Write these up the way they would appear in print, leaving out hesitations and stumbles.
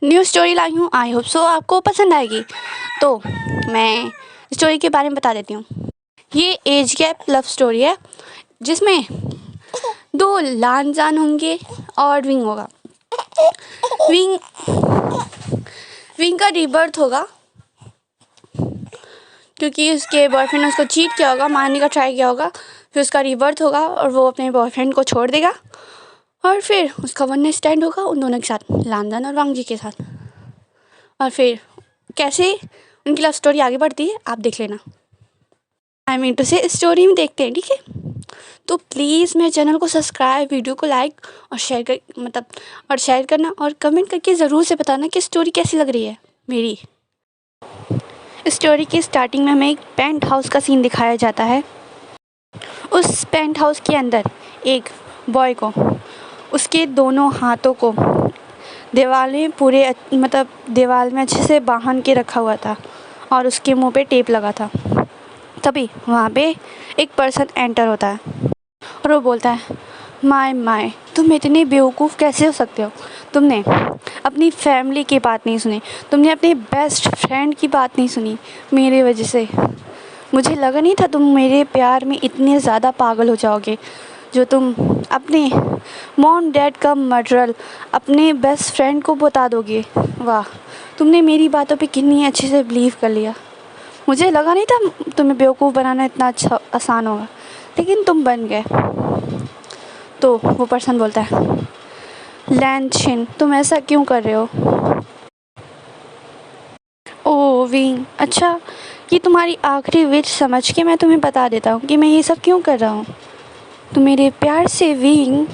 New story लाई हूँ। I hope so आपको पसंद आएगी। तो मैं स्टोरी के बारे में बता देती हूँ। ये एज गैप लव स्टोरी है जिसमें दो लान जान होंगे और विंग होगा। विंग का रीबर्थ होगा क्योंकि उसके बॉयफ्रेंड ने उसको चीट किया होगा, मारने का ट्राई किया होगा। फिर उसका रीबर्थ होगा और वो अपने बॉयफ्रेंड को छोड़ देगा और फिर उसका वन नाइट स्टैंड होगा उन दोनों के साथ, लानजान और वांग जी के साथ। और फिर कैसे उनकी लव स्टोरी आगे बढ़ती है आप देख लेना। आई मीन टू से स्टोरी में देखते हैं, ठीक है। तो प्लीज़ मेरे चैनल को सब्सक्राइब, वीडियो को लाइक और शेयर करना और कमेंट करके ज़रूर से बताना कि स्टोरी कैसी लग रही है मेरी। स्टोरी की स्टार्टिंग में हमें एक पेंट हाउस का सीन दिखाया जाता है। उस पेंट हाउस के अंदर एक बॉय को उसके दोनों हाथों को दीवार में अच्छे से बांध के रखा हुआ था और उसके मुंह पे टेप लगा था। तभी वहाँ पे एक पर्सन एंटर होता है और वो बोलता है, माय तुम इतने बेवकूफ़ कैसे हो सकते हो। तुमने अपनी फैमिली की बात नहीं सुनी, तुमने अपने बेस्ट फ्रेंड की बात नहीं सुनी। मेरे वजह से मुझे लगा नहीं था तुम मेरे प्यार में इतने ज़्यादा पागल हो जाओगे जो तुम अपने मॉम डैड का मर्डर अपने बेस्ट फ्रेंड को बता दोगे। वाह, तुमने मेरी बातों पे कितनी अच्छे से बिलीव कर लिया। मुझे लगा नहीं था तुम्हें बेवकूफ़ बनाना इतना अच्छा आसान होगा, लेकिन तुम बन गए। तो वो पर्सन बोलता है, लैन छिन तुम ऐसा क्यों कर रहे हो। ओ विंग, अच्छा ये तुम्हारी आखिरी विश समझ के मैं तुम्हें बता देता हूँ कि मैं ये सब क्यों कर रहा हूँ। तुम मेरे प्यार से विंग,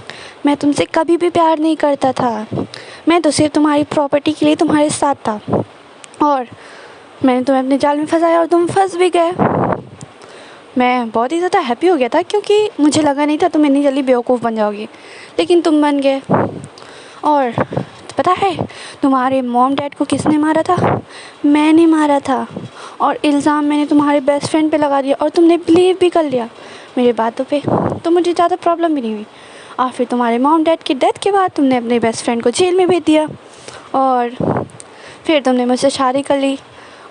मैं तुमसे कभी भी प्यार नहीं करता था। मैं तो सिर्फ तुम्हारी प्रॉपर्टी के लिए तुम्हारे साथ था और मैंने तुम्हें अपने जाल में फंसाया और तुम फंस भी गए। मैं बहुत ही ज़्यादा हैप्पी हो गया था क्योंकि मुझे लगा नहीं था तुम इतनी जल्दी बेवकूफ़ बन जाओगी, लेकिन तुम बन गए। और पता है तुम्हारे मॉम डैड को किसने मारा था? मैंने मारा था और इल्ज़ाम मैंने तुम्हारे बेस्ट फ्रेंड पे लगा दिया और तुमने बिलीव भी कर लिया मेरी बातों पे, तो मुझे ज़्यादा प्रॉब्लम भी नहीं हुई। और फिर तुम्हारे मॉम डैड की डेथ के बाद तुमने अपने बेस्ट फ्रेंड को जेल में भेज दिया और फिर तुमने मुझसे शादी कर ली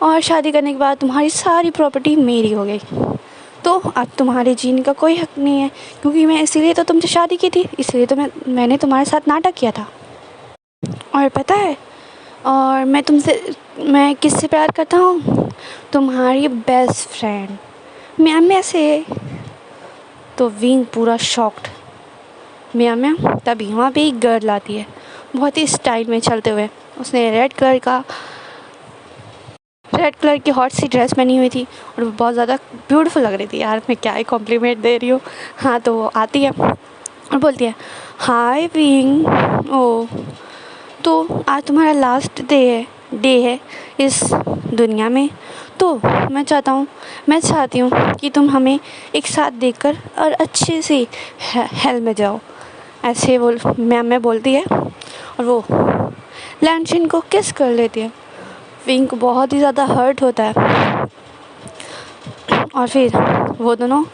और शादी करने के बाद तुम्हारी सारी प्रॉपर्टी मेरी हो गई। तो अब तुम्हारे जीने का कोई हक नहीं है क्योंकि मैं इसीलिए तो तुमसे शादी की थी, इसलिए तो मैंने तुम्हारे साथ नाटक किया था। और पता है और मैं किससे प्यार करता हूँ? तुम्हारी बेस्ट फ्रेंड म्याम्या से। तो विंग पूरा शॉक्ड। म्याम्या तभी वहाँ पे एक गर्ल आती है बहुत ही स्टाइल में चलते हुए। उसने रेड कलर की हॉट सी ड्रेस पहनी हुई थी और वो बहुत ज़्यादा ब्यूटीफुल लग रही थी। यार मैं क्या ही कॉम्प्लीमेंट दे रही हूँ। हाँ, तो वो आती है और बोलती है, हाय विंग, ओ तो आज तुम्हारा लास्ट डे है इस दुनिया में, तो मैं चाहती हूँ कि तुम हमें एक साथ देखकर और अच्छे से हेल में जाओ। ऐसे मैं बोलती है और वो लैंडशिन को किस कर लेती है। विंग को बहुत ही ज़्यादा हर्ट होता है और फिर वो दोनों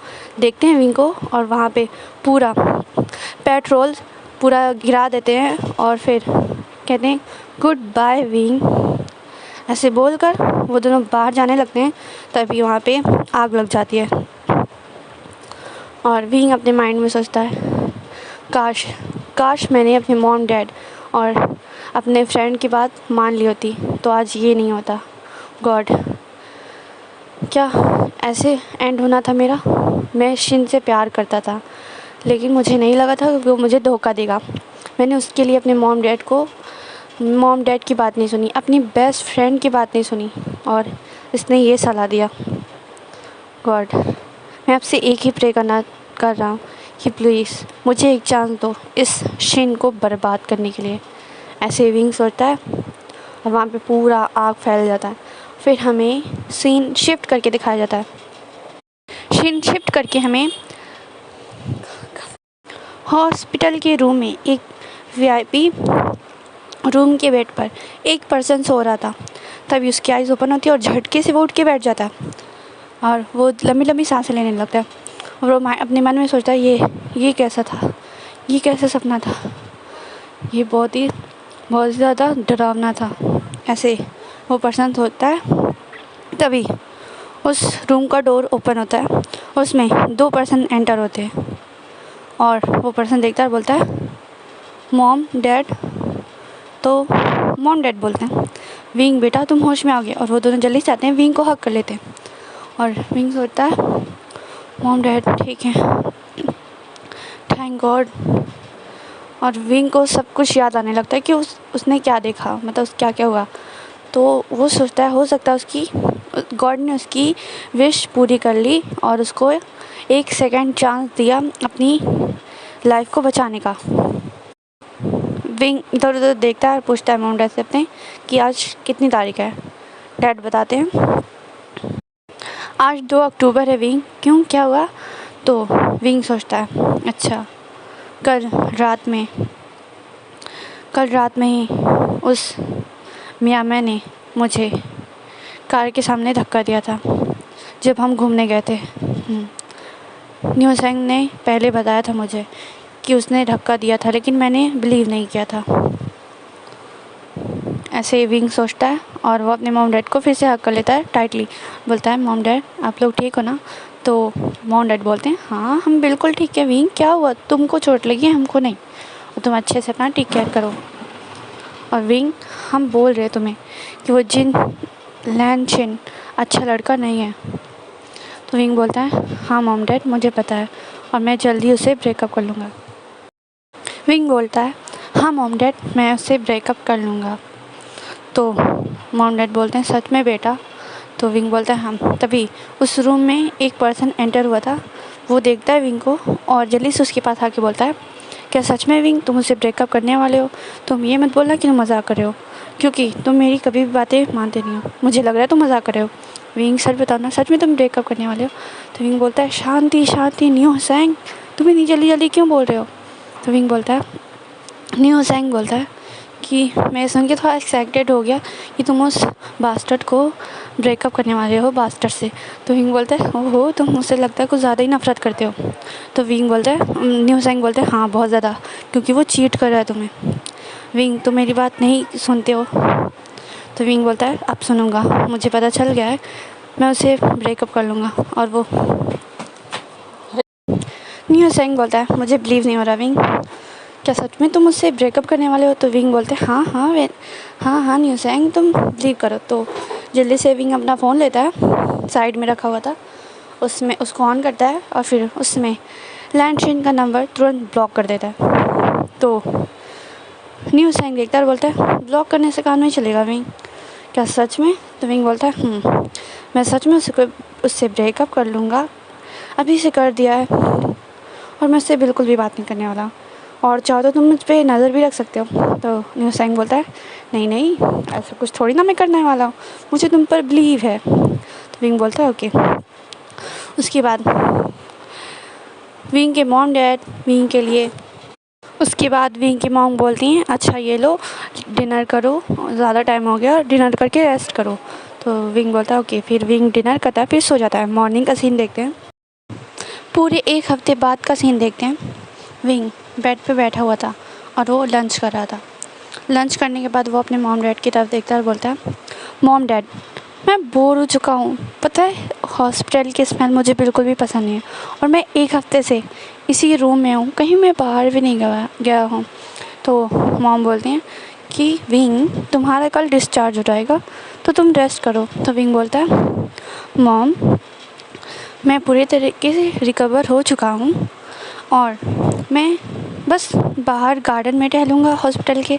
देखते हैं विंग को और वहाँ पे पूरा पेट्रोल पूरा गिरा देते हैं और फिर कहते हैं गुड बाय विंग। ऐसे बोलकर वो दोनों बाहर जाने लगते हैं, तभी वहाँ पे आग लग जाती है और विंग अपने माइंड में सोचता है, काश मैंने अपने मॉम डैड और अपने फ्रेंड की बात मान ली होती तो आज ये नहीं होता। गॉड, क्या ऐसे एंड होना था मेरा? मैं शिन से प्यार करता था लेकिन मुझे नहीं लगा था कि वो मुझे धोखा देगा। मैंने उसके लिए अपने मॉम डैड की बात नहीं सुनी, अपनी बेस्ट फ्रेंड की बात नहीं सुनी और इसने ये सलाह दिया। गॉड, मैं आपसे एक ही प्रे कर रहा हूँ कि प्लीज़ मुझे एक चांस दो इस शिन को बर्बाद करने के लिए। ऐसे विंग सोचता है और वहाँ पे पूरा आग फैल जाता है। फिर हमें सीन शिफ्ट करके दिखाया जाता है। सीन शिफ्ट करके हमें हॉस्पिटल के रूम में एक वीआईपी रूम के बेड पर एक पर्सन सो रहा था। तभी उसकी आइज़ ओपन होती है और झटके से वो उठ के बैठ जाता है और वो लंबी लंबी सांसें लेने लगता है और वो अपने मन में सोचता है ये कैसा था, ये कैसा सपना था, ये बहुत ही बहुत ज़्यादा डरावना था। ऐसे वो पर्सन होता है, तभी उस रूम का डोर ओपन होता है, उसमें 2 पर्सन एंटर होते हैं और वो पर्सन देखता है, बोलता है मॉम डैड। तो मॉम डैड बोलते हैं, विंग बेटा तुम होश में आ गए। और वो दोनों जल्दी से आते हैं, विंग को हक कर लेते हैं और विंग सोचता है मॉम डैड ठीक है, थैंक गॉड। और विंग को सब कुछ याद आने लगता है कि उसने क्या देखा, मतलब क्या क्या हुआ। तो वो सोचता है हो सकता है उसकी गॉड ने उसकी विश पूरी कर ली और उसको 1 सेकेंड चांस दिया अपनी लाइफ को बचाने का। विंग इधर उधर देखता है और पूछता है मॉम डैड से अपने कि आज कितनी तारीख है। डैड बताते हैं आज 2 अक्टूबर है। विंग क्यों, क्या हुआ? तो विंग सोचता है अच्छा कल रात में ही उस मियाँ ने मुझे कार के सामने धक्का दिया था जब हम घूमने गए थे। न्यूसेंग ने पहले बताया था मुझे कि उसने धक्का दिया था, लेकिन मैंने बिलीव नहीं किया था। ऐसे विंग सोचता है और वो अपने मॉम डैड को फिर से हक कर लेता है टाइटली। बोलता है मॉम डैड आप लोग ठीक हो ना? तो मॉम डैड बोलते हैं हाँ हम बिल्कुल ठीक है। विंग क्या हुआ, तुमको चोट लगी है, हमको नहीं, और तुम अच्छे से अपना टेक केयर करो। और विंग हम बोल रहे तुम्हें कि वो जिन लैनचिन अच्छा लड़का नहीं है। तो विंग बोलता है हाँ मॉम डैड मुझे पता है और मैं जल्दी उसे ब्रेकअप कर लूँगा। विंग बोलता है हाँ मॉम डैड मैं उससे ब्रेकअप कर लूँगा। तो मॉम डैड बोलते हैं सच में बेटा? तो विंग बोलता है हाँ। तभी उस रूम में एक पर्सन एंटर हुआ था, वो देखता है विंग को और जल्दी से उसके पास आके बोलता है क्या सच में विंग तुम उससे ब्रेकअप करने वाले हो? तुम ये मत बोलना कि तुम मजाक कर रहे हो, क्योंकि तुम मेरी कभी भी बातें मानते नहीं हो। मुझे लग रहा है तुम मजाक कर रहे हो। विंग सच बताओ ना, सच में तुम ब्रेकअप करने वाले हो? तो विंग बोलता है शांति शांति न्यूसेंग, तुम इतनी जल्दी जल्दी क्यों बोल रहे हो? तो विंग बोलता है न्यूसेंग बोलता है कि मैं सुन के थोड़ा एक्साइटेड हो गया कि तुम उस बास्टर्ड को ब्रेकअप करने वाले हो, बास्टर्ड से। तो विंग बोलता है ओहो तुम मुझसे लगता है कुछ ज़्यादा ही नफरत करते हो। तो विंग बोलता है न्यूसेंग बोलते हैं हाँ बहुत ज़्यादा, क्योंकि वो चीट कर रहा है तुम्हें। विंग तुम मेरी बात नहीं सुनते हो। तो विंग बोलता है अब सुनूंगा, मुझे पता चल गया है, मैं उसे ब्रेकअप कर लूँगा। और वो न्यूसेंग बोलता है मुझे बिलीव नहीं हो रहा विंग, क्या सच में तुम उससे ब्रेकअप करने वाले हो? तो विंग बोलते हैं हाँ न्यूसेंग तुम बिलीव करो। तो जल्दी से विंग अपना फ़ोन लेता है, साइड में रखा हुआ था, उसमें उसको ऑन करता है और फिर उसमें लैंडलाइन का नंबर तुरंत ब्लॉक कर देता है। तो न्यूसेंग देखता है और बोलता है ब्लॉक करने से काम नहीं चलेगा विंग, क्या सच में? तो विंग बोलता है मैं सच में उससे ब्रेकअप कर लूँगा, अभी से कर दिया है और मैं उससे बिल्कुल भी बात नहीं करने वाला, और चाहो तो तुम मुझ पर नज़र भी रख सकते हो। तो न्यूसेंग बोलता है नहीं ऐसा कुछ थोड़ी ना मैं करने वाला हूँ, मुझे तुम पर बिलीव है। तो विंग बोलता है ओके। उसके बाद विंग के मॉम डैड विंग के लिए उसके बाद विंग की मॉम बोलती हैं अच्छा ये लो डिनर करो, ज़्यादा टाइम हो गया, डिनर करके रेस्ट करो। तो विंग बोलता है ओके। फिर विंग डिनर करता है, फिर सो जाता है। मॉर्निंग का सीन देखते हैं, पूरे 1 हफ्ते बाद का सीन देखते हैं। विंग बेड पे बैठा हुआ था और वो लंच कर रहा था। लंच करने के बाद वो अपने मॉम डैड की तरफ देखता है और बोलता है मॉम डैड मैं बोर हो चुका हूँ, पता है हॉस्पिटल की स्मेल मुझे बिल्कुल भी पसंद नहीं है और मैं 1 हफ्ते से इसी रूम में हूँ, कहीं मैं बाहर भी नहीं गया हूँ। तो मॉम बोलती हैं कि विंग तुम्हारा कल डिस्चार्ज हो जाएगा तो तुम रेस्ट करो। तो विंग बोलता है मॉम मैं पूरे तरीके से रिकवर हो चुका हूँ और मैं बस बाहर गार्डन में टहलूँगा हॉस्पिटल के,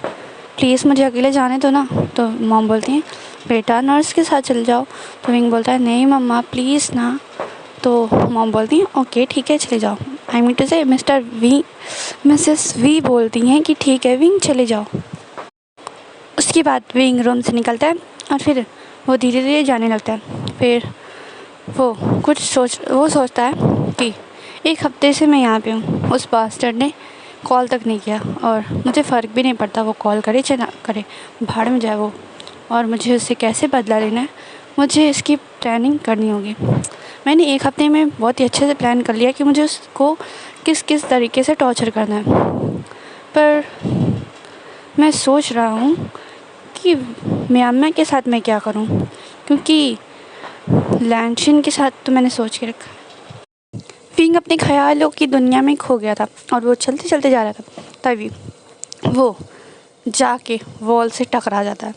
प्लीज़ मुझे अकेले जाने दो ना। तो मॉम बोलती हैं बेटा नर्स के साथ चल जाओ। तो विंग बोलता है नहीं मम्मा प्लीज़ ना। तो मॉम बोलती हैं ओके ठीक है चले जाओ। आई मीन टू से मिसेस वी बोलती हैं कि ठीक है विंग चले जाओ। उसके बाद विंग रूम से निकलता है और फिर वो धीरे धीरे जाने लगता है। फिर वो सोचता है कि 1 हफ्ते से मैं यहाँ पे हूँ, उस बास्टर्ड ने कॉल तक नहीं किया और मुझे फ़र्क भी नहीं पड़ता वो कॉल करे चाहे ना करे, भाड़ में जाए वो, और मुझे उससे कैसे बदला लेना है मुझे इसकी प्लानिंग करनी होगी। मैंने 1 हफ्ते में बहुत ही अच्छे से प्लान कर लिया कि मुझे उसको किस किस तरीके से टॉर्चर करना है, पर मैं सोच रहा हूँ कि म्यांमार के साथ मैं क्या करूँ, क्योंकि लैंशिन के साथ तो मैंने सोच के रखा। विंग अपने ख्यालों की दुनिया में खो गया था और वो चलते चलते जा रहा था। तभी वो जाके वॉल से टकरा जाता है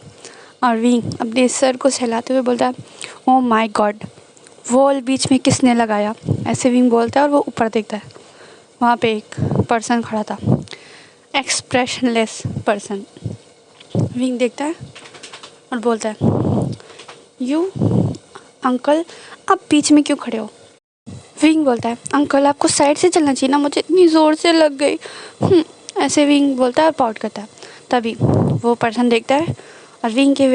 और विंग अपने सर को सहलाते हुए बोलता है, ओ माय गॉड, वॉल बीच में किसने लगाया। ऐसे विंग बोलता है और वो ऊपर देखता है। वहाँ पे एक पर्सन खड़ा था, एक्सप्रेशनलेस पर्सन। विंग देखता है और बोलता है, यू अंकल, आप बीच में क्यों खड़े हो। विंग बोलता है, अंकल आपको साइड से चलना चाहिए ना, मुझे इतनी ज़ोर से लग गई। ऐसे विंग बोलता है और पाउट करता है। तभी वो पर्सन देखता है और विंग के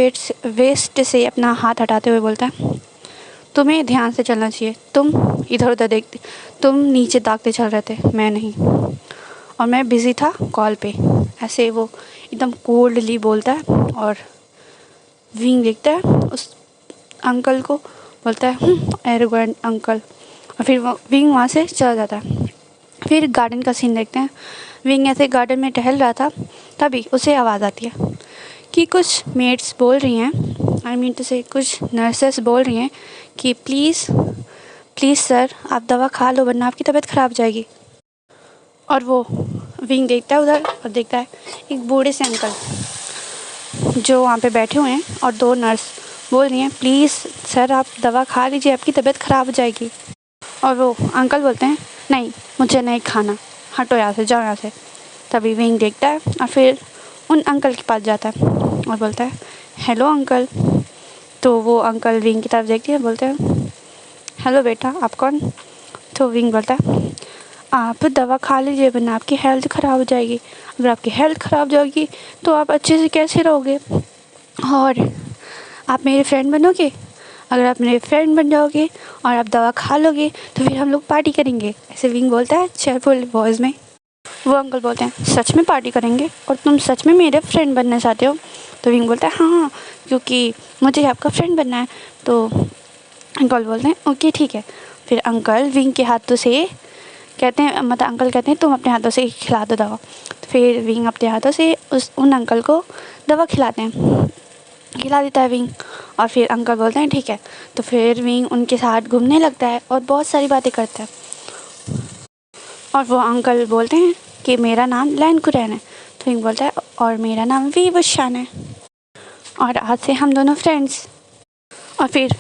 वेस्ट से अपना हाथ हटाते हुए बोलता है, तुम्हें ध्यान से चलना चाहिए, तुम इधर उधर देखते, तुम नीचे ताकते चल रहे थे, मैं नहीं, और मैं बिज़ी था कॉल पे। ऐसे वो एकदम कोल्डली बोलता है और विंग देखता है उस अंकल को, बोलता है एरोगेंट अंकल, और फिर विंग वहाँ से चला जाता है। फिर गार्डन का सीन देखते हैं। विंग ऐसे गार्डन में टहल रहा था, तभी उसे आवाज़ आती है कि कुछ मेड्स बोल रही हैं, आई मीन टू से कुछ नर्सेस बोल रही हैं कि प्लीज़ प्लीज़ सर आप दवा खा लो वरना आपकी तबीयत ख़राब जाएगी। और वो विंग देखता है उधर और देखता है एक बूढ़े से अंकल जो वहाँ पे बैठे हुए हैं और दो नर्स बोल रही हैं, प्लीज़ सर आप दवा खा लीजिए, आपकी तबीयत ख़राब हो जाएगी। और वो अंकल बोलते हैं, नहीं मुझे नहीं खाना, हटो यहाँ से, जाओ यहाँ से। तभी विंग देखता है और फिर उन अंकल के पास जाता है और बोलता है, हेलो अंकल। तो वो अंकल विंग की तरफ देखते हैं, बोलते हैं, हेलो बेटा आप कौन। तो विंग बोलता है, आप दवा खा लीजिए वरना आपकी हेल्थ ख़राब हो जाएगी, अगर आपकी हेल्थ ख़राब जाएगी तो आप अच्छे से कैसे रहोगे और आप मेरे फ्रेंड बनोगे। अगर आप मेरे फ्रेंड बन जाओगे और आप दवा खा लोगे तो फिर हम लोग पार्टी करेंगे। ऐसे विंग बोलता है चेयरफुल वॉइस में। वो अंकल बोलते हैं, सच में पार्टी करेंगे और तुम सच में मेरे फ्रेंड बनना चाहते हो। तो विंग बोलता है, हाँ क्योंकि मुझे आपका फ्रेंड बनना है। तो अंकल बोलते हैं, ओके ठीक है। फिर अंकल विंग के हाथों से कहते हैं, मतलब अंकल कहते हैं तुम अपने हाथों से खिला दो दवा। तो फिर विंग अपने हाथों से उन अंकल को दवा खिलाते हैं, खिला देता है विंग। और फिर अंकल बोलते हैं ठीक है। तो फिर विंग उनके साथ घूमने लगता है और बहुत सारी बातें करता है। और वो अंकल बोलते हैं कि मेरा नाम लैन कुरैन है। तो विंग बोलता है, और मेरा नाम वी बुशान है, और आज से हम दोनों फ्रेंड्स। और फिर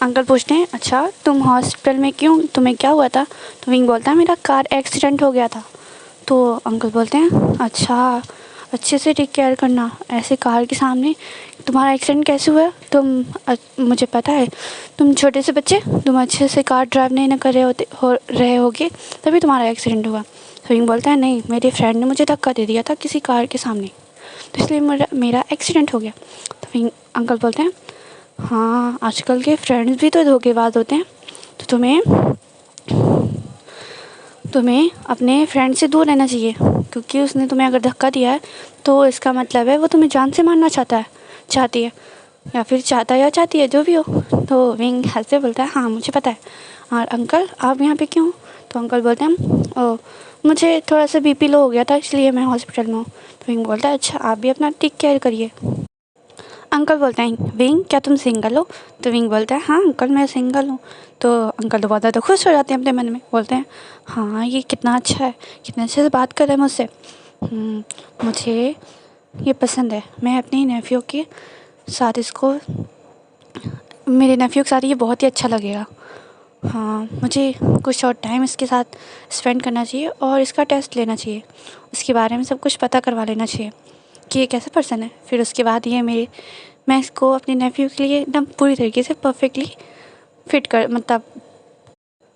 अंकल पूछते हैं, अच्छा तुम हॉस्पिटल में क्यों, तुम्हें क्या हुआ था। तो विंग बोलता है, मेरा कार एक्सीडेंट हो गया था। तो अंकल बोलते हैं, अच्छा अच्छे से टेक केयर करना, ऐसे कार के सामने तुम्हारा एक्सीडेंट कैसे हुआ। मुझे पता है तुम छोटे से बच्चे, तुम अच्छे से कार ड्राइव नहीं ना कर रहे होगे तभी तुम्हारा एक्सीडेंट हुआ। तो विंग बोलता है, नहीं मेरे फ्रेंड ने मुझे धक्का दे दिया था किसी कार के सामने, तो इसलिए मेरा एक्सीडेंट हो गया। तो विंग अंकल बोलते हैं, हाँ आजकल के फ्रेंड्स भी तो धोखेबाज होते हैं, तो तुम्हें अपने फ्रेंड से दूर रहना चाहिए, क्योंकि उसने तुम्हें अगर धक्का दिया है तो इसका मतलब है वो तुम्हें जान से मारना चाहती है, या फिर चाहता या चाहती है, जो भी हो। तो विंग हंस बोलता है, हाँ मुझे पता है। और अंकल आप यहाँ पे क्यों। तो अंकल बोलते हैं, ओ मुझे थोड़ा सा बीपी लो हो गया था इसलिए मैं हॉस्पिटल में हूँ। तो विंग बोलता है, अच्छा आप भी अपना टेक केयर करिए। अंकल बोलते हैं, विंग क्या तुम सिंगल हो। तो विंग बोलता है, हाँ अंकल मैं सिंगल हूँ। तो अंकल तो बहुत ज़्यादा खुश हो जाते हैं अपने मन में, बोलते हैं, हाँ ये कितना अच्छा है, कितने अच्छे से बात कर रहे हैं मुझसे। मुझे ये पसंद है, मैं अपने नेफ्यू के साथ इसको, मेरे नेफ्यू के साथ ये बहुत ही अच्छा लगेगा। हाँ मुझे कुछ और टाइम इसके साथ स्पेंड करना चाहिए और इसका टेस्ट लेना चाहिए, उसके बारे में सब कुछ पता करवा लेना चाहिए कि ये कैसा पर्सन है। फिर उसके बाद मैं इसको अपने नेफ्यू के लिए एकदम पूरी तरीके से परफेक्टली मतलब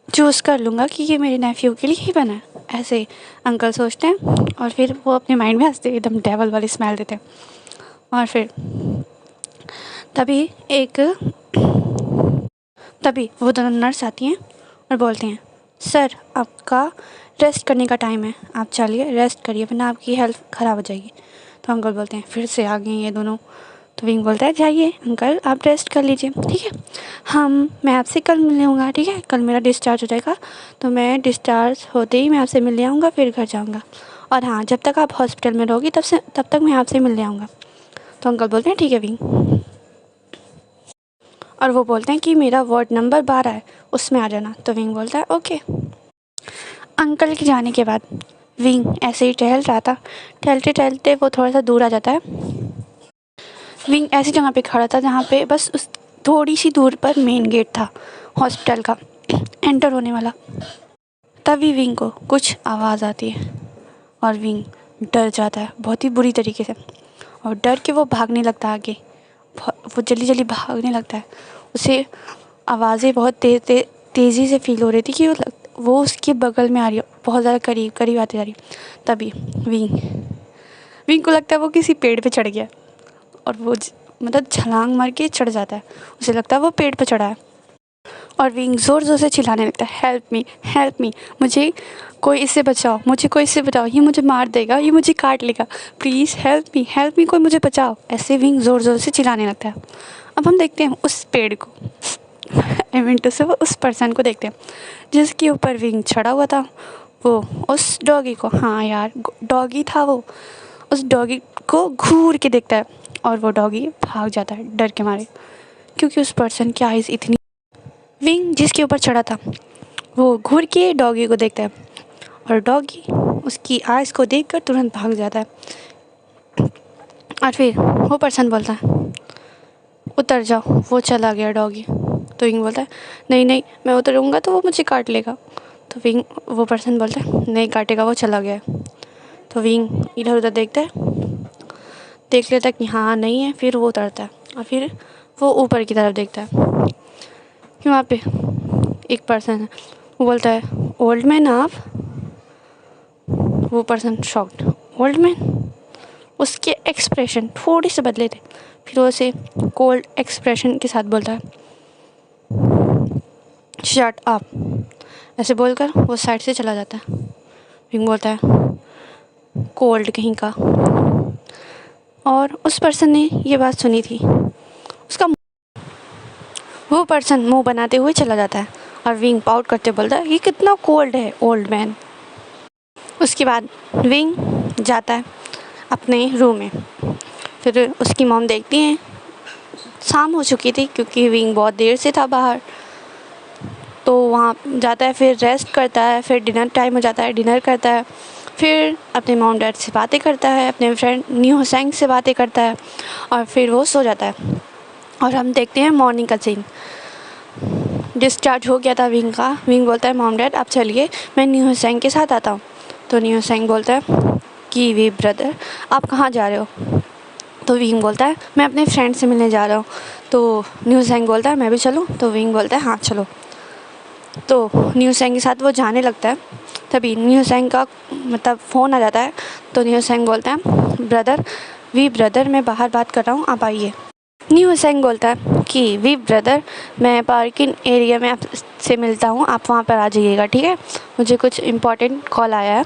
चूज़ कर लूँगा कि ये मेरे नेफ्यू के लिए ही बना है। ऐसे अंकल सोचते हैं और फिर वो अपने माइंड में हंसते एकदम डेवल वाली स्माइल देते हैं। और फिर तभी वो दोनों नर्स आती हैं और बोलती हैं, सर आपका रेस्ट करने का टाइम है, आप चलिए रेस्ट करिए वरना आपकी हेल्थ ख़राब हो जाएगी। तो अंकल बोलते हैं, फिर से आ गए ये दोनों। तो विंग बोलता है, जाइए अंकल आप रेस्ट कर लीजिए, ठीक है, मैं आपसे कल मिलूँगा, ठीक है, कल मेरा डिस्चार्ज हो जाएगा तो मैं डिस्चार्ज होते ही मैं आपसे मिलने आऊँगा, फिर घर जाऊँगा। और हाँ, जब तक आप हॉस्पिटल में रहोगी तब तक मैं आपसे मिलने आऊँगा। तो अंकल बोलते हैं ठीक है विंग। और वो बोलते हैं कि मेरा वार्ड नंबर 12 है, उसमें आ जाना। तो विंग बोलता है ओके। अंकल के जाने के बाद विंग ऐसे ही टहल रहा था। टहलते टहलते वो थोड़ा सा दूर आ जाता है। विंग ऐसी जगह पे खड़ा था जहाँ पे बस उस थोड़ी सी दूर पर मेन गेट था हॉस्पिटल का एंटर होने वाला। तभी विंग को कुछ आवाज़ आती है और विंग डर जाता है बहुत ही बुरी तरीके से, और डर के वो भागने लगता है आगे। वो जल्दी जल्दी भागने लगता है। उसे आवाज़ें बहुत तेज़ी से फील हो रही थी कि वो उसके बगल में आ रही है, बहुत ज़्यादा करीब करीब आती जा रही है। तभी विंग को लगता है वो किसी पेड़ पे चढ़ गया और वो मतलब छलांग मार के चढ़ जाता है। उसे लगता है वो पेड़ पे चढ़ा है और विंग ज़ोर ज़ोर से चिल्लाने लगता है हेल्प मी, मुझे कोई इससे बचाओ, मुझे कोई इससे बचाओ, ये मुझे मार देगा, ये मुझे काट लेगा, प्लीज़ हेल्प मी, कोई मुझे बचाओ। ऐसे विंग ज़ोर ज़ोर से चिल्लाने लगता है। अब हम देखते हैं उस पेड़ को आई मीन टू से वो उस पर्सन को देखते हैं जिसके ऊपर विंग चढ़ा हुआ था। वो उस डॉगी को, हाँ यार डॉगी था वो, उस डॉगी को घूर के देखता है और वो डॉगी भाग जाता है डर के मारे, क्योंकि उस पर्सन की आइज़ इतनी। विंग जिसके ऊपर चढ़ा था वो घूर के डॉगी को देखता है और डॉगी उसकी आइज़ को देखकर तुरंत भाग जाता है। और फिर वो पर्सन बोलता है उतर जाओ, वो चला गया डॉगी। तो विंग बोलता है नहीं मैं उतरूँगा तो वो मुझे काट लेगा। तो वो पर्सन बोलता है नहीं काटेगा, वो चला गया। तो विंग इधर उधर देखता है, देख लेता है कि हाँ नहीं है। फिर वो उतरता है और फिर वो ऊपर की तरफ देखता है कि वहाँ पे एक पर्सन है। वो बोलता है ओल्ड मैन आप? वो पर्सन शॉक्ड, ओल्ड मैन? उसके एक्सप्रेशन थोड़े से बदले थे। फिर वो उसे कोल्ड एक्सप्रेशन के साथ बोलता है शट अप। ऐसे बोलकर वो साइड से चला जाता है। विंग बोलता है कोल्ड कहीं का। और उस पर्सन ने ये बात सुनी थी, उसका वो पर्सन मुंह बनाते हुए चला जाता है और विंग पाउट करते बोलता है ये कितना कोल्ड है ओल्ड मैन। उसके बाद विंग जाता है अपने रूम में। फिर उसकी मॉम देखती हैं, शाम हो चुकी थी क्योंकि विंग बहुत देर से था बाहर। तो वहाँ जाता है, फिर रेस्ट करता है, फिर डिनर टाइम हो जाता है, डिनर करता है, फिर अपने मॉम डैड से बातें करता है, अपने फ्रेंड न्यू होसैंग से बातें करता है और फिर वो सो जाता है। और हम देखते हैं मॉर्निंग का सीन। डिस्चार्ज हो गया था विंग का। विंग बोलता है मॉम डैड आप चलिए, मैं न्यू होसैंग के साथ आता हूँ। तो न्यू होसैंग बोलता है कि वी ब्रदर आप कहाँ जा रहे हो? तो विंग बोलता है मैं अपने फ्रेंड से मिलने जा रहा हूँ। तो न्यू होसैंग बोलता है मैं भी चलूँ? तो विंग बोलता है हाँ चलो। तो न्यू होसैंग के साथ वो जाने लगता है। तभी न्यू होसैंग का मतलब फ़ोन आ जाता है। तो न्यू होसैंग बोलता है ब्रदर मैं बाहर बात कर रहा हूँ, आप आइए। न्यू होसैंग बोलता है कि वी ब्रदर मैं पार्किंग एरिया में आपसे मिलता हूँ, आप वहाँ पर आ जाइएगा, ठीक है, मुझे कुछ इम्पोर्टेंट कॉल आया है।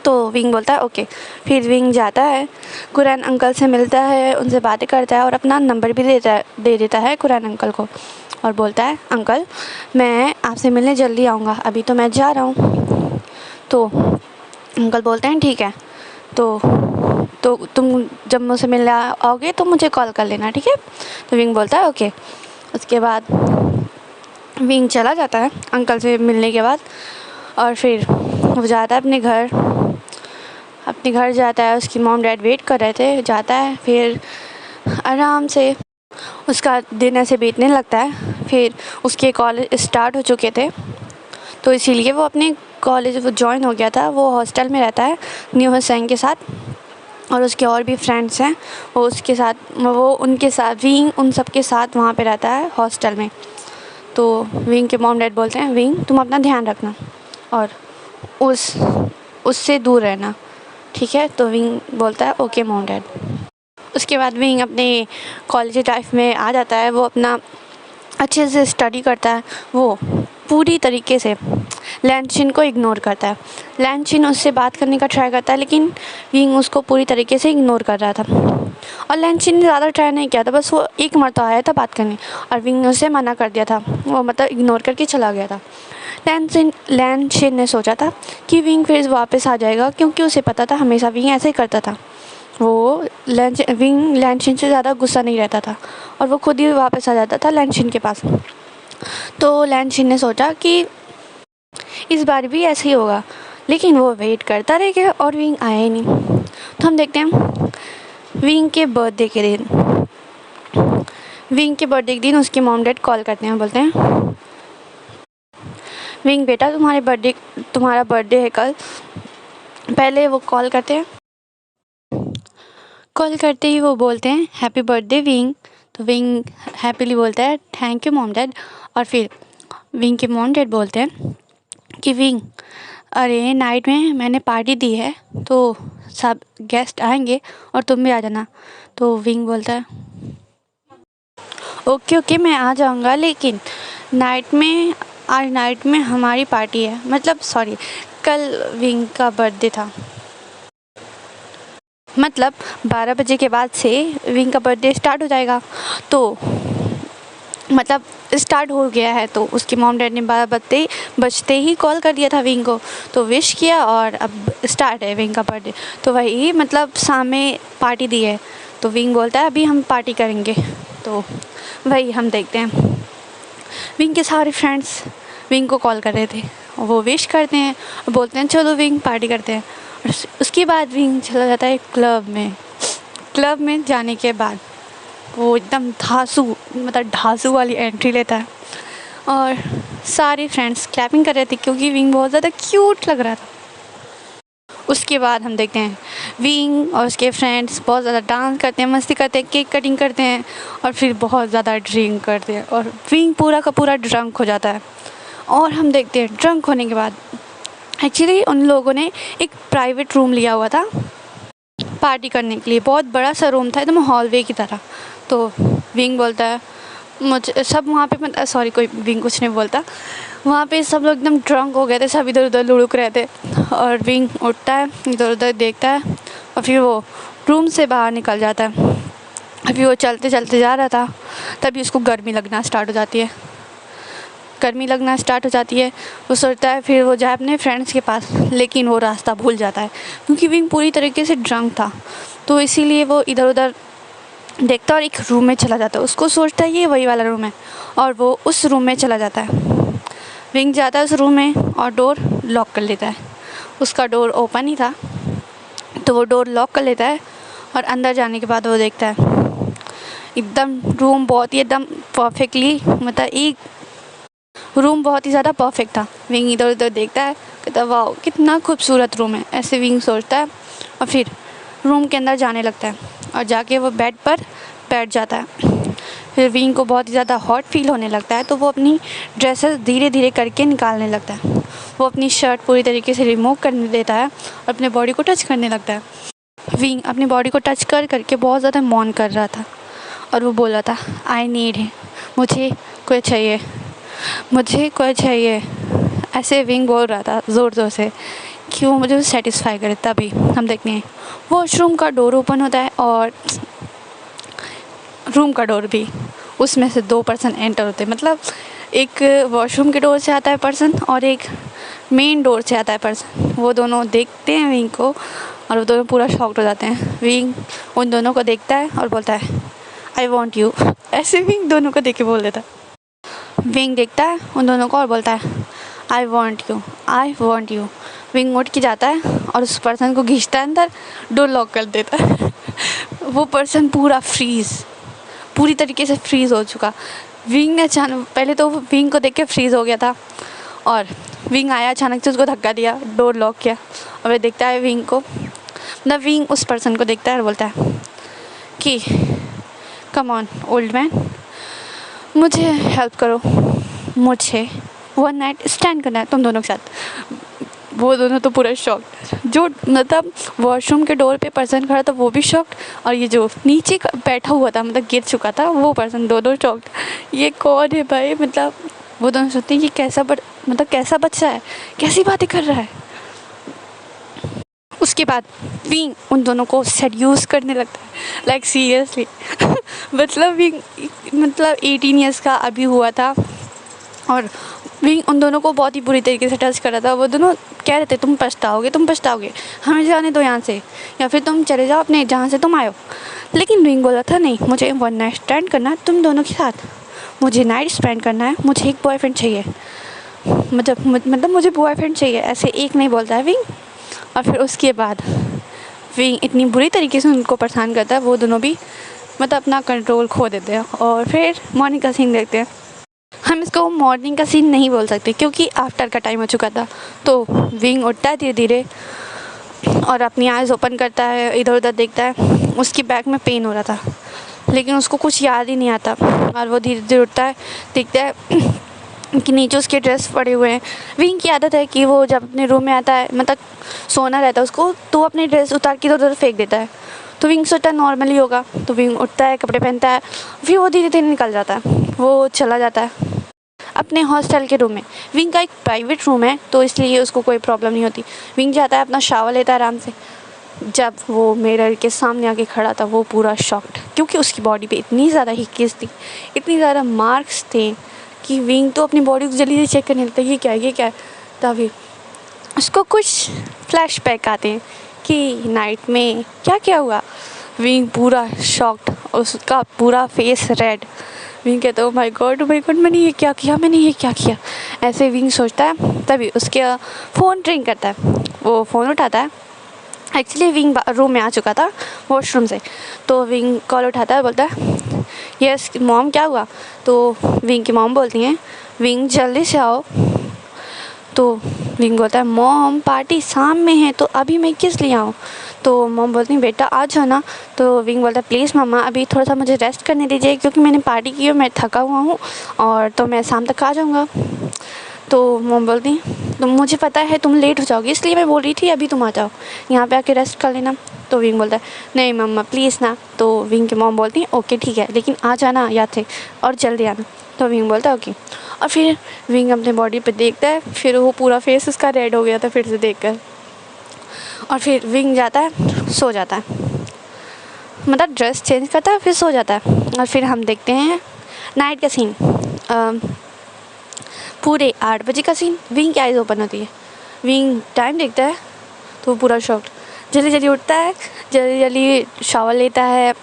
तो विंग बोलता है ओके। फिर विंग जाता है, कुरैन अंकल से मिलता है, उनसे बातें करता है और अपना नंबर भी दे देता है कुरैन अंकल को और बोलता है अंकल मैं आपसे मिलने जल्दी आऊँगा, अभी तो मैं जा रहा हूँ। तो अंकल बोलते हैं ठीक है, तो तुम जब मुझसे मिलने आओगे तो मुझे कॉल कर लेना, ठीक है। तो विंग बोलता है ओके। उसके बाद विंग चला जाता है अंकल से मिलने के बाद और फिर वो जाता है अपने घर जाता है। उसकी मॉम डैड वेट कर रहे थे, जाता है, फिर आराम से उसका दिन ऐसे बीतने लगता है। फिर उसके कॉलेज स्टार्ट हो चुके थे तो इसीलिए वो अपने कॉलेज वो ज्वाइन हो गया था। वो हॉस्टल में रहता है न्यू होसैंग के साथ और उसके और भी फ्रेंड्स हैं, वो उनके साथ विंग उन सब के साथ वहाँ पे रहता है हॉस्टल में। तो विंग के मॉम डैड बोलते हैं विंग तुम अपना ध्यान रखना और उससे दूर रहना, ठीक है। तो विंग बोलता है ओके मॉम डैड। उसके बाद विंग अपने कॉलेज लाइफ में आ जाता है। वो अपना अच्छे से स्टडी करता है। वो पूरी तरीके से लैनचिन को इग्नोर करता है। लैनचिन उससे बात करने का ट्राई करता है लेकिन विंग उसको पूरी तरीके से इग्नोर कर रहा था। और लैनशिन ने ज़्यादा ट्राई नहीं किया था, बस वो एक मरतबा आया था बात करने और विंग ने उसे मना कर दिया था, वो मतलब इग्नोर करके चला गया था। लैनशिन ने सोचा था कि विंग फिर वापस आ जाएगा, क्योंकि उसे पता था हमेशा विंग ऐसे ही करता था। वो विंग लैनशिन से ज़्यादा गुस्सा नहीं रहता था और वो खुद ही वापस आ जाता था लैनशिन के पास। तो लैनशिन ने सोचा कि इस बार भी ऐसे ही होगा, लेकिन वो वेट करता रह गया और विंग आया ही नहीं। तो हम देखते हैं विंग के बर्थडे के दिन उसके मॉम डैड कॉल करते हैं, बोलते हैं विंग बेटा तुम्हारा बर्थडे है कल। पहले वो कॉल करते हैं, कॉल करते ही वो बोलते हैं हैप्पी बर्थडे विंग। तो विंग हैप्पीली बोलता है थैंक यू मॉम डैड। और फिर विंग के मॉम डैड बोलते हैं कि विंग अरे नाइट में मैंने पार्टी दी है तो सब गेस्ट आएंगे और तुम भी आ जाना। तो विंग बोलता है ओके मैं आ जाऊंगा, लेकिन आज नाइट में हमारी पार्टी है, मतलब सॉरी कल विंग का बर्थडे था, मतलब 12 बजे के बाद से विंग का बर्थडे स्टार्ट हो जाएगा। तो मतलब स्टार्ट हो गया है, तो उसके मॉम डैड ने 12 बजते ही कॉल कर दिया था विंग को, तो विश किया और अब स्टार्ट है विंग का बर्थडे। तो वही मतलब शाम में पार्टी दी है, तो विंग बोलता है अभी हम पार्टी करेंगे। तो वही हम देखते हैं विंग के सारे फ्रेंड्स विंग को कॉल कर रहे थे, वो विश करते हैं और बोलते हैं चलो विंग पार्टी करते हैं। और उसके बाद विंग चला जाता है क्लब में जाने के बाद वो एकदम ढासू वाली एंट्री लेता है और सारे फ्रेंड्स क्लैपिंग कर रहे थे क्योंकि विंग बहुत ज़्यादा क्यूट लग रहा था। उसके बाद हम देखते हैं विंग और उसके फ्रेंड्स बहुत ज़्यादा डांस करते हैं, मस्ती करते हैं, केक कटिंग करते हैं और फिर बहुत ज़्यादा ड्रिंक करते हैं और विंग पूरा का पूरा ड्रंक हो जाता है। और हम देखते हैं ड्रंक होने के बाद एक्चुअली उन लोगों ने एक प्राइवेट रूम लिया हुआ था पार्टी करने के लिए, बहुत बड़ा सा रूम था एकदम हॉलवे की तरह। तो विंग बोलता है मुझे सब वहाँ पे सॉरी कोई विंग कुछ नहीं बोलता, वहाँ पे सब लोग एकदम ड्रंक हो गए थे, सब इधर उधर लुढ़क रहे थे और विंग उठता है, इधर उधर देखता है और फिर वो रूम से बाहर निकल जाता है। अभी वो चलते चलते जा रहा था, तभी उसको गर्मी लगना स्टार्ट हो जाती है। वो सोचता है फिर वो जाए अपने फ्रेंड्स के पास, लेकिन वो रास्ता भूल जाता है क्योंकि विंग पूरी तरीके से ड्रंक था। तो इसीलिए वो इधर उधर देखता है और एक रूम में चला जाता है, उसको सोचता है ये वही वाला रूम है और वो उस रूम में चला जाता है। विंग जाता है उस रूम में और डोर लॉक कर लेता है, उसका डोर ओपन ही था तो वो डोर लॉक कर लेता है और अंदर जाने के बाद वो देखता है एकदम रूम बहुत ही एकदम परफेक्टली, मतलब एक रूम बहुत ही ज़्यादा परफेक्ट था। विंग इधर उधर देखता है, कहता है वाह कितना खूबसूरत रूम है, ऐसे विंग सोचता है और फिर रूम के अंदर जाने लगता है और जाके वो बेड पर बैठ जाता है। फिर विंग को बहुत ही ज़्यादा हॉट फील होने लगता है, तो वो अपनी ड्रेसेस धीरे धीरे करके निकालने लगता है। वो अपनी शर्ट पूरी तरीके से रिमूव करने देता है और अपने बॉडी को टच करने लगता है। विंग अपनी बॉडी को टच करके बहुत ज़्यादा मौन कर रहा था और वो बोल रहा था आई नीड है, मुझे कोई चाहिए, ऐसे विंग बोल रहा था ज़ोर ज़ोर से कि वो मुझे सेटिस्फाई करे। तभी हम देखते हैं वॉशरूम का डोर ओपन होता है और रूम का डोर भी, उसमें से 2 पर्सन एंटर होते हैं, मतलब एक वॉशरूम के डोर से आता है पर्सन और एक मेन डोर से आता है पर्सन। वो दोनों देखते हैं विंग को और वो दोनों पूरा शॉक्ड हो जाते हैं। विंग उन दोनों को देखता है और बोलता है आई वॉन्ट यू, ऐसे विंग दोनों को देख के बोल देता है। विंग देखता है उन दोनों को और बोलता है आई वॉन्ट यू। विंग उठ के जाता है और उस पर्सन को खींचता है अंदर, डोर लॉक कर देता है। वो पर्सन पूरी तरीके से फ्रीज़ हो चुका। विंग ने अचानक, पहले तो विंग को देख के फ्रीज़ हो गया था और विंग आया अचानक से उसको धक्का दिया, डोर लॉक किया और वह देखता है विंग को, मतलब विंग उस पर्सन को देखता है और बोलता है कि कम ऑन ओल्ड मैन, मुझे हेल्प करो, मुझे 1 नाइट स्टैंड करना है तुम दोनों के साथ। वो दोनों तो पूरा शॉक्ड, जो मतलब वॉशरूम के डोर पे पर्सन खड़ा था वो भी शॉक्ड और ये जो नीचे बैठा हुआ था मतलब गिर चुका था वो पर्सन, दोनों शॉक्ड। ये कौन है भाई, मतलब वो दोनों सोचते हैं कि कैसा बच्चा है, कैसी बातें कर रहा है। उसके बाद विंग उन दोनों को सेड्यूस करने लगता है, लाइक सीरियसली। मतलब विंग 18 ईयर्स का अभी हुआ था और विंग उन दोनों को बहुत ही बुरी तरीके से टच कर रहा था। वो दोनों कह रहे थे तुम पछताओगे, हमें जाने दो यहाँ से, या फिर तुम चले जाओ अपने जहाँ से तुम आए हो। लेकिन विंग बोला था नहीं, मुझे वन नाइट स्टैंड करना है तुम दोनों के साथ, मुझे नाइट स्पेंड करना है, मुझे एक बॉयफ्रेंड चाहिए, मतलब मुझे बॉयफ्रेंड चाहिए, ऐसे एक नहीं बोलता है विंग। और फिर उसके बाद विंग इतनी बुरी तरीके से उनको परेशान करता है, वो दोनों भी मतलब अपना कंट्रोल खो देते हैं। और फिर मॉर्निंग का सीन देखते हैं। हम इसको मॉर्निंग का सीन नहीं बोल सकते क्योंकि आफ्टर का टाइम हो चुका था। तो विंग उठता है धीरे धीरे और अपनी आइज़ ओपन करता है, इधर उधर देखता है, उसकी बैक में पेन हो रहा था लेकिन उसको कुछ याद ही नहीं आता। और वो धीरे धीरे उठता है, देखता है कि नीचे उसके ड्रेस पड़े हुए हैं। विंग की आदत है कि वो जब अपने रूम में आता है, मतलब सोना रहता है उसको, तो वो अपने ड्रेस उतार के इधर उधर फेंक देता है। तो विंग सोचता है नॉर्मली होगा, तो विंग उठता है, कपड़े पहनता है, फिर वो धीरे धीरे निकल जाता है, वो चला जाता है अपने हॉस्टल के रूम में। विंग का एक प्राइवेट रूम है तो इसलिए उसको कोई प्रॉब्लम नहीं होती। विंग जाता है, अपना शावर लेता है आराम से। जब वो मिरर के सामने आके खड़ा था, वो पूरा शॉक्ड, क्योंकि उसकी बॉडी पे इतनी ज़्यादा हिक्कीज़ थी, इतनी ज़्यादा मार्क्स थे कि विंग तो अपनी बॉडी को जल्दी से चेक करने लगता है ये क्या है। तभी उसको कुछ फ्लैशबैक आते हैं कि नाइट में क्या क्या हुआ। विंग पूरा शॉक्ड, उसका पूरा फेस रेड। विंग कहता है ओ माय गॉड मैंने ये क्या किया। ऐसे विंग सोचता है, तभी उसके फ़ोन रिंग करता है। वो फ़ोन उठाता है, एक्चुअली विंग रूम में आ चुका था वॉशरूम से। तो विंग कॉल उठाता है, बोलता है यस मॉम क्या हुआ। तो विंग की मॉम बोलती हैं विंग जल्दी से आओ। तो विंग बोलता है मॉम पार्टी शाम में है तो अभी मैं किस लिए आऊँ। तो मॉम बोलती हैं बेटा आ जाओ ना। तो विंग बोलता है प्लीज़ मम्मा अभी थोड़ा सा मुझे रेस्ट करने दीजिए क्योंकि मैंने पार्टी की है, मैं थका हुआ हूँ और तो मैं शाम तक आ जाऊँगा। तो मॉम बोलती तो मुझे पता है तुम लेट हो जाओगी, इसलिए मैं बोल रही थी अभी तुम आ जाओ, यहाँ पे आके रेस्ट कर लेना। तो विंग बोलता है नहीं मम्मा प्लीज़ ना। तो विंग की मॉम बोलती हैं ओके ठीक है लेकिन आ जाना याद से और जल्दी आना। तो विंग बोलता है ओके। और फिर विंग अपने बॉडी पे देखता है, फिर वो पूरा फेस उसका रेड हो गया था फिर से देखकर। और फिर विंग जाता है, सो जाता है, मतलब ड्रेस चेंज करता है फिर सो जाता है। और फिर हम देखते हैं नाइट का सीन, पूरे 8 बजे का सीन। विंग की आइज़ ओपन होती है, विंग टाइम देखता है तो वो पूरा शॉक्ड, जल्दी जल्दी उठता है, जल्दी जल्दी शावर लेता है,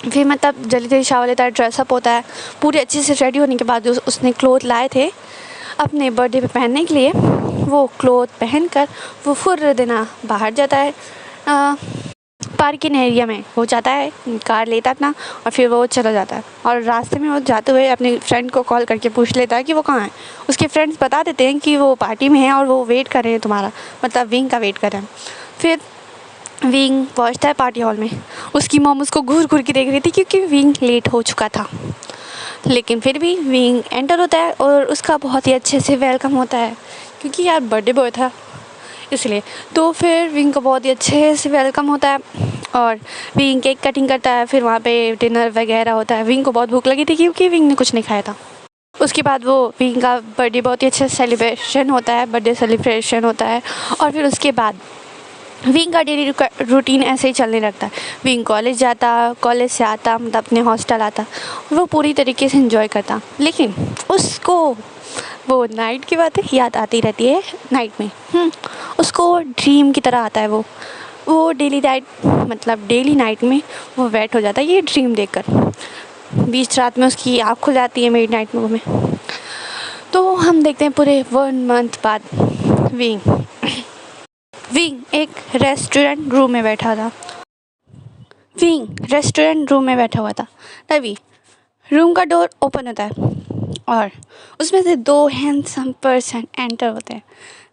फिर मतलब जल्दी जल्दी शावर लेता है, ड्रेसअप होता है। पूरे अच्छे से रेडी होने के बाद जो उसने क्लोथ लाए थे अपने बर्थडे पे पहनने के लिए, वो क्लोथ पहनकर वो फुर्र देना बाहर जाता है। पार्किंग एरिया में वो जाता है, कार लेता है अपना और फिर वो चला जाता है। और रास्ते में वो जाते हुए अपने फ्रेंड को कॉल करके पूछ लेता है कि वो कहाँ है। उसके फ्रेंड्स बता देते हैं कि वो पार्टी में है और वो वेट कर रहे हैं तुम्हारा, मतलब विंग का वेट कर रहे हैं। फिर विंग पहुँचता है पार्टी हॉल में। उसकी मॉम उसको घूर घूर के देख रही थी क्योंकि विंग लेट हो चुका था, लेकिन फिर भी विंग एंटर होता है और उसका बहुत ही अच्छे से वेलकम होता है क्योंकि यार बर्थडे बॉय था इसलिए। तो फिर विंग को बहुत ही अच्छे से वेलकम होता है और विंग केक कटिंग करता है। फिर वहाँ पे डिनर वगैरह होता है। विंग को बहुत भूख लगी थी क्योंकि विंग ने कुछ नहीं खाया था। उसके बाद वो विंग का बर्थडे बहुत ही अच्छे सेलिब्रेशन होता है, बर्थडे सेलिब्रेशन होता है। और फिर उसके बाद विंग का डेली रूटीन ऐसे ही चलने लगता है। विंग कॉलेज जाता, कॉलेज से आता, मतलब अपने हॉस्टल आता, वो पूरी तरीके से एंजॉय करता। लेकिन उसको वो नाइट की बातें याद आती रहती है नाइट में। उसको ड्रीम की तरह आता है वो डेली नाइट में वो वेट हो जाता है ये ड्रीम देखकर। बीच रात में उसकी आँख खुल जाती है मिड नाइट में। तो हम देखते हैं पूरे 1 मंथ बाद विंग एक रेस्टोरेंट रूम में बैठा था। विंग रेस्टोरेंट रूम में बैठा हुआ था, तभी रूम का डोर ओपन होता है और उसमें से 2 हैंडसम पर्सन एंटर होते हैं।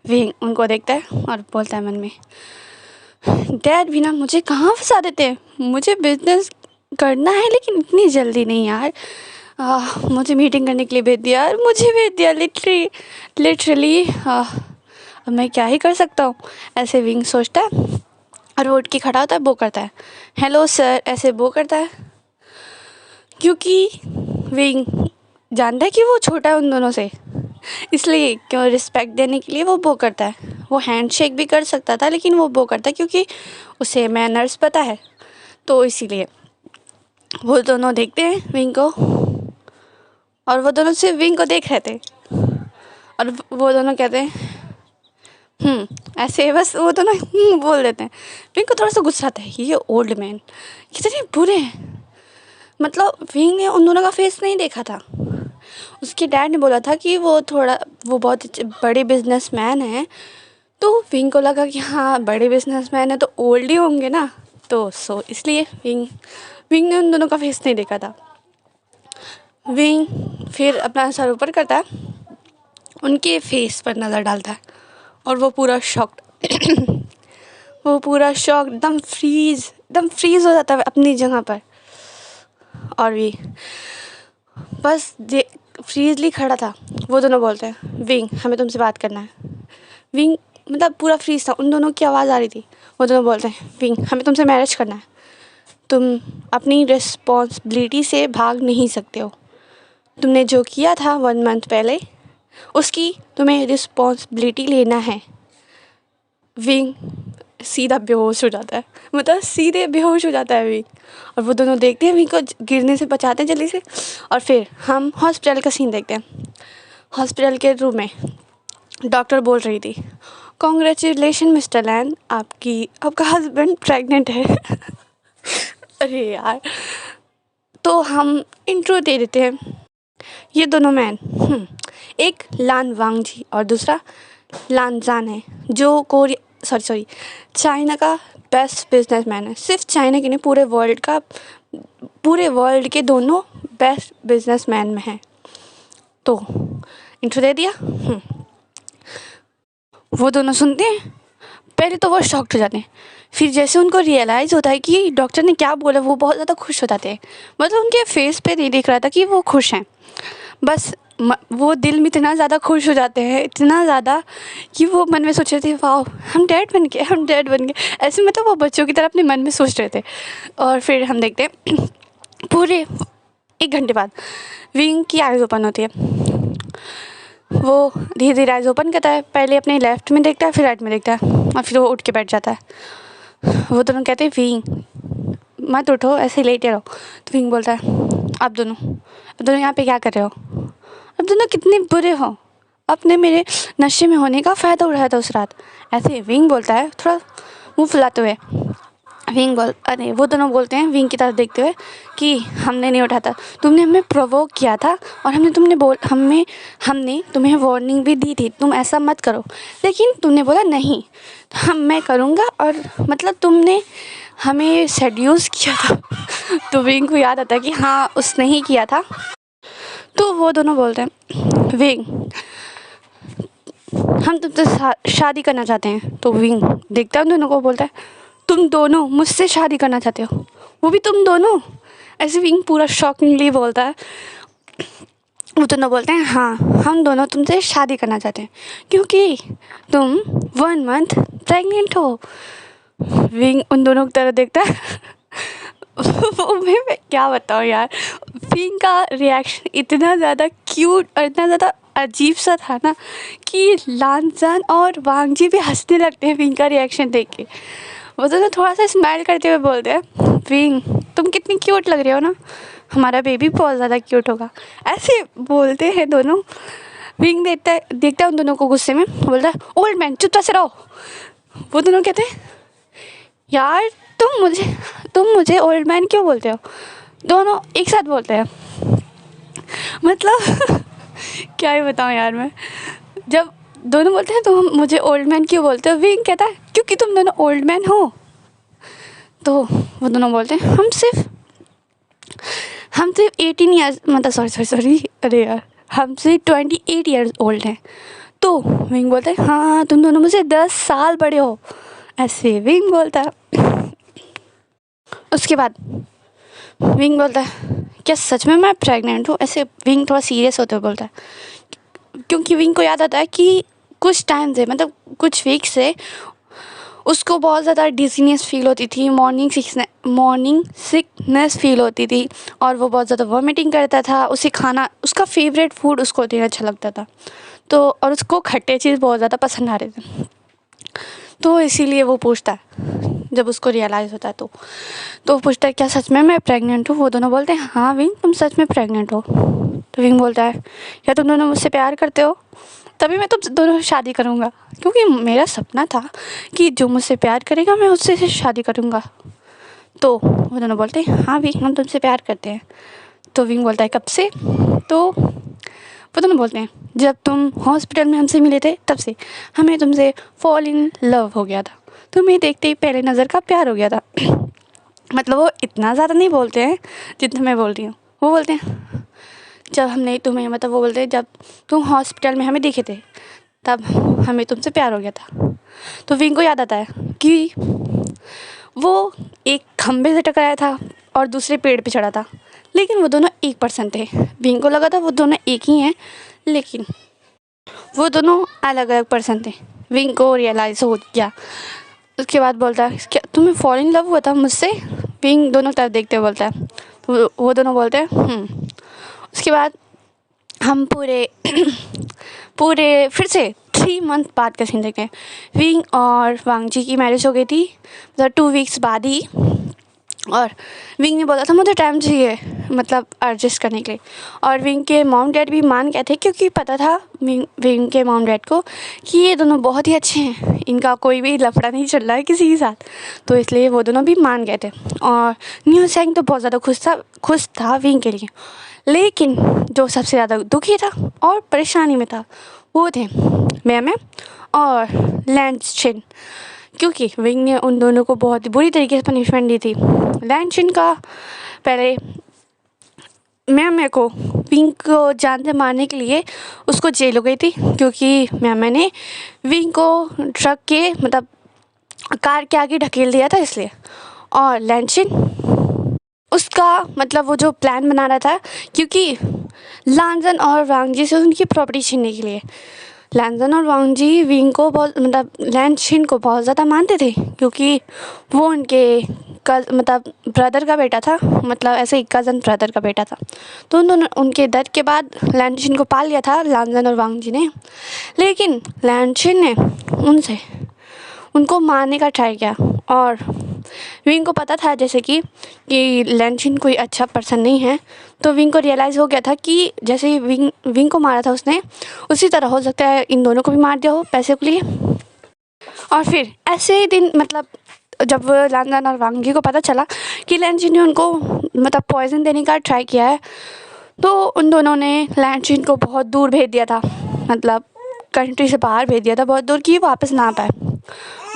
विंग उनको देखता है और बोलता है मन में डैड भी ना मुझे कहाँ फंसा देते हैं, मुझे बिजनेस करना है लेकिन इतनी जल्दी नहीं यार। मुझे मीटिंग करने के लिए भेज दिया यार, मुझे भेज दिया लिटरली अब मैं क्या ही कर सकता हूँ। ऐसे विंग सोचता है और वो उठ के खड़ा होता है, वो करता है हेलो सर, ऐसे वो करता है क्योंकि विंग जानता है कि वो छोटा है उन दोनों से, इसलिए क्यों रिस्पेक्ट देने के लिए वो करता है, वो हैंडशेक भी कर सकता था, लेकिन वो करता क्योंकि उसे मैनर्स पता है, तो इसीलिए। वो दोनों देखते हैं विंग को, और वो दोनों सिर्फ विंग को देख रहे थे, और वो दोनों कहते हैं ऐसे बस वो दोनों बोल देते हैं। विंग को थोड़ा सा गुस्सा आता है, ये ओल्ड मैन कितने बुरे हैं। मतलब विंग ने उन दोनों का फेस नहीं देखा था। उसके डैड ने बोला था कि वो बहुत बड़े बिजनेसमैन हैं, तो विंग को लगा कि हाँ बड़े बिजनेसमैन है तो ओल्ड ही होंगे ना, तो इसलिए विंग ने उन दोनों का फेस नहीं देखा था। विंग फिर अपना सर ऊपर करता है, उनके फेस पर नज़र डालता है, और वो पूरा शॉक्ड वो पूरा शॉक एकदम फ्रीज हो जाता है अपनी जगह पर, और भी बस फ्रीजली खड़ा था। वो दोनों बोलते हैं विंग हमें तुमसे बात करना है। विंग मतलब पूरा फ्रीज था, उन दोनों की आवाज़ आ रही थी। वो दोनों बोलते हैं विंग हमें तुमसे मैरिज करना है, तुम अपनी रिस्पॉन्सिबिलिटी से भाग नहीं सकते हो। तुमने जो किया था 1 मंथ पहले, उसकी तुम्हें रिस्पॉन्सिबिलिटी लेना है। विंग सीधा बेहोश हो जाता है, मतलब सीधे बेहोश हो जाता है विंग। और वो दोनों देखते हैं विंग को गिरने से बचाते हैं जल्दी से। और फिर हम हॉस्पिटल का सीन देखते हैं। हॉस्पिटल के रूम में डॉक्टर बोल रही थी, कॉन्ग्रेचुलेशन मिस्टर लैन, आपका हस्बैंड प्रेग्नेंट है। अरे यार, तो हम इंट्रो दे देते हैं। ये दोनों मैन एक लान वांगजी और दूसरा लान जान है, जो चाइना का बेस्ट बिजनेसमैन है। सिर्फ चाइना के नहीं, पूरे वर्ल्ड के दोनों बेस्ट बिजनेसमैन में हैं। तो इंट्रो दे दिया। वो दोनों सुनते हैं, पहले तो वो शॉक्ड हो जाते हैं, फिर जैसे उनको रियलाइज़ होता है कि डॉक्टर ने क्या बोला, वो बहुत ज़्यादा खुश हो जाते हैं। मतलब उनके फेस पे नहीं दिख रहा था कि वो खुश हैं, बस वो दिल में इतना ज़्यादा खुश हो जाते हैं, इतना ज़्यादा कि वो मन में सोच रहे थे वाह हम डैड बन गए ऐसे। मतलब वो बच्चों की तरह अपने मन में सोच रहे थे। और फिर हम देखते हैं पूरे 1 घंटे बाद विंग की आइज़ ओपन होती है। वो धीरे धीरे आइज़ ओपन करता है, पहले अपने लेफ्ट में देखता है, फिर राइट में देखता है, और फिर वो उठ के बैठ जाता है। वो दोनों कहते हैं विंग मत उठो, ऐसे लेटे रहो। तो विंग बोलता है आप दोनों यहाँ पे क्या कर रहे हो? अब दोनों कितने बुरे हो, अपने मेरे नशे में होने का फ़ायदा उठाया था उस रात। ऐसे विंग बोलता है थोड़ा मुंह फुलाते हुए। वो दोनों बोलते हैं विंग की तरफ देखते हुए कि हमने नहीं उठाया था, तुमने हमें प्रोवोक किया था, और हमने तुम्हें वार्निंग भी दी थी तुम ऐसा मत करो, लेकिन तुमने बोला नहीं मैं करूँगा, और मतलब तुमने हमें सेड्यूस किया था। तो विंग को याद आता है कि हाँ उसने ही किया था। तो वो दोनों बोलते हैं विंग हम तुमसे शादी करना चाहते हैं। तो विंग देखता है उन दोनों को, बोलता है तुम दोनों मुझसे शादी करना चाहते हो, वो भी तुम दोनों? ऐसे विंग पूरा शॉकिंगली बोलता है। वो दोनों बोलते हैं हाँ हम दोनों तुमसे शादी करना चाहते हैं क्योंकि तुम 1 मंथ प्रेग्नेंट हो। विंग उन दोनों की तरह देखता है। मैं क्या बताऊँ यार, विंग का रिएक्शन इतना ज़्यादा क्यूट और इतना ज़्यादा अजीब सा था ना कि लानजान और वांगजी भी हंसने लगते हैं विंग का रिएक्शन देख के। वो तो थोड़ा सा स्माइल करते हुए बोलते हैं विंग तुम कितनी क्यूट लग रही हो ना, हमारा बेबी बहुत ज़्यादा क्यूट होगा। ऐसे बोलते हैं दोनों। विंग देखता है उन दोनों को गुस्से में, बोलता है ओल्ड मैन चुपचाप से रहो। वो दोनों कहते हैं यार तुम मुझे ओल्ड मैन क्यों बोलते हो? दोनों एक साथ बोलते हैं। मतलब क्या ही बताऊँ यार मैं। जब दोनों बोलते हैं तुम मुझे ओल्ड मैन क्यों बोलते हो, विंग कहता है क्योंकि तुम दोनों ओल्ड मैन हो। तो वो दोनों बोलते हैं हम सिर्फ 18 ईयर्स मतलब सॉरी अरे यार हम सिर्फ 28 ईयर्स ओल्ड हैं। तो विंग बोलता है हाँ तुम दोनों मुझे 10 साल बड़े हो, ऐसे विंग बोलता है। उसके बाद विंग बोलता है क्या सच में मैं प्रेग्नेंट हूँ? ऐसे विंग थोड़ा सीरियस होते हुए बोलता है, क्योंकि विंग को याद आता है कि कुछ टाइम से मतलब कुछ वीक से उसको बहुत ज़्यादा डिजीनेस फील होती थी, मॉर्निंग सिकनेस फील होती थी, और वो बहुत ज़्यादा वॉमिटिंग करता था। उसका फेवरेट फूड उसको नहीं अच्छा लगता था, तो और उसको खट्टे चीज़ बहुत ज़्यादा पसंद आ रहे थे। तो इसीलिए वो पूछता है जब उसको रियलाइज़ होता है तो वो पूछता है क्या सच में मैं प्रेग्नेंट हूँ। वो दोनों बोलते हैं हाँ विंग तुम सच में प्रेग्नेंट हो। तो विंग बोलता है क्या तुम दोनों मुझसे प्यार करते हो, तभी मैं तुम दोनों से शादी करूँगा, क्योंकि मेरा सपना था कि जो मुझसे प्यार करेगा मैं उससे शादी करूँगा। तो वो दोनों बोलते हैं हाँ विंग हम तुमसे प्यार करते हैं। तो विंग बोलता है कब से। तो वो दोनों बोलते हैं जब तुम हॉस्पिटल में हमसे मिले थे तब से हमें तुमसे फॉल इन लव हो गया था, तुम्हें देखते ही पहले नज़र का प्यार हो गया था। मतलब वो इतना ज़्यादा नहीं बोलते हैं जितना मैं बोल रही हूँ। वो बोलते हैं जब हमने तुम्हें मतलब वो बोलते हैं जब तुम हॉस्पिटल में हमें दिखे थे तब हमें तुमसे प्यार हो गया था। तो विंग को याद आता है कि वो एक खम्भे से टकराया था और दूसरे पेड़ पे चढ़ा था, लेकिन वो दोनों एक पर्सन थे। विंग को लगा था वो दोनों एक ही हैं, लेकिन वो दोनों अलग अलग पर्सन थे। विंग को रियलाइज़ हो गया। उसके बाद बोलता है क्या तुम्हें फॉल इन लव हुआ था मुझसे। विंग दोनों तरफ देखते हुए बोलता है। तो वो दोनों बोलते हैं उसके बाद हम पूरे फिर से 3 मंथ बाद का सीन देखते हैं। विंग और वांग जी की मैरिज हो गई थी मतलब 2 वीक्स बाद ही। और विंग ने बोला था मुझे टाइम चाहिए मतलब एडजस्ट करने के लिए, और विंग के मॉम डैड भी मान गए थे क्योंकि पता था विंग के मॉम डैड को कि ये दोनों बहुत ही अच्छे हैं, इनका कोई भी लफड़ा नहीं चल रहा है किसी के साथ, तो इसलिए वो दोनों भी मान गए थे। और न्यू सैंग तो बहुत ज़्यादा खुश था विंग के लिए, लेकिन जो सबसे ज़्यादा दुखी था और परेशानी में था वो थे मैम और लैंचिन, क्योंकि विंग ने उन दोनों को बहुत बुरी तरीके से पनिशमेंट दी थी। लैंचिन का पहले मैम को विंग को जान से मारने के लिए उसको जेल हो गई थी, क्योंकि मैम ने विंग को ट्रक के मतलब कार के आगे ढकेल दिया था इसलिए। और लैंचिन उसका मतलब वो जो प्लान बना रहा था क्योंकि लांजन और वांग जी से उनकी प्रॉपर्टी छीनने के लिए। लांजन और वांग जी विंग को बहुत मतलब लैंचिन को बहुत ज़्यादा मानते थे, क्योंकि वो उनके मतलब ब्रदर का बेटा था, मतलब ऐसे ही कज़न ब्रदर का बेटा था। तो उन्होंने उनके डर के बाद लैंचिन को पाल लिया था लांजन और वांग जी ने। लेकिन लैंचिन ने उनको मारने का ट्राई किया, और विंग को पता था जैसे कि लैंचिन कोई अच्छा पर्सन नहीं है। तो विंग को रियलाइज़ हो गया था कि जैसे ही विंग को मारा था उसने, उसी तरह हो सकता है इन दोनों को भी मार दिया हो पैसे के लिए। और फिर ऐसे ही दिन मतलब जब लांजन और वांग जी को पता चला कि लैंचिन ने उनको मतलब पॉइजन देने का ट्राई किया है, तो उन दोनों ने लैंचिन को बहुत दूर भेज दिया था, मतलब कंट्री से बाहर भेज दिया था बहुत दूर कि वापस ना पाए,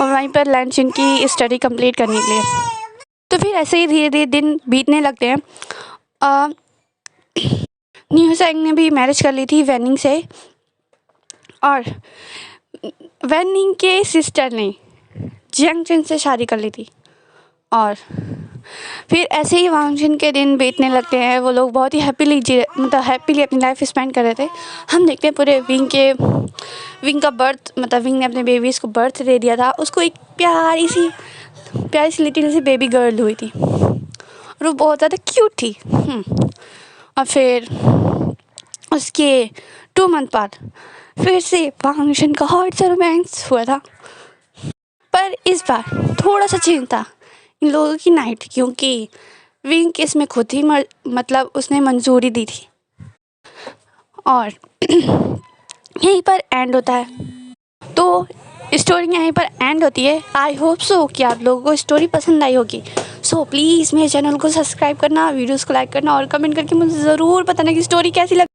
और वहीं पर लैंचिन की स्टडी कंप्लीट करने के लिए। तो फिर ऐसे ही धीरे धीरे दिन बीतने लगते हैं। न्यू सैंग ने भी मैरिज कर ली थी वैनिंग से, और वैनिंग के सिस्टर ने जियांग चेन से शादी कर ली थी। और फिर ऐसे ही वांग जिन के दिन बीतने लगते हैं। वो लोग बहुत ही हैप्पीली अपनी लाइफ स्पेंड कर रहे थे। हम देखते हैं पूरे विंग का बर्थ, मतलब विंग ने अपने बेबीज़ को बर्थ दे दिया था। उसको एक प्यारी सी लिटिल सी बेबी गर्ल हुई थी, और वो बहुत ज़्यादा क्यूट थी। और फिर उसके 2 मंथ बाद फिर से वांग जिन का हॉट सा रोमांस हुआ था, पर इस बार थोड़ा सा चेंज था इन लोगों की नाइट, क्योंकि विंग इसमें खुद ही मतलब उसने मंजूरी दी थी। और यहीं पर एंड होता है। तो स्टोरी यहीं पर एंड होती है। आई होप सो कि आप लोगों को स्टोरी पसंद आई होगी। सो प्लीज़ मेरे चैनल को सब्सक्राइब करना, वीडियोस को लाइक करना और कमेंट करके मुझे ज़रूर बताना कि स्टोरी कैसी लगी।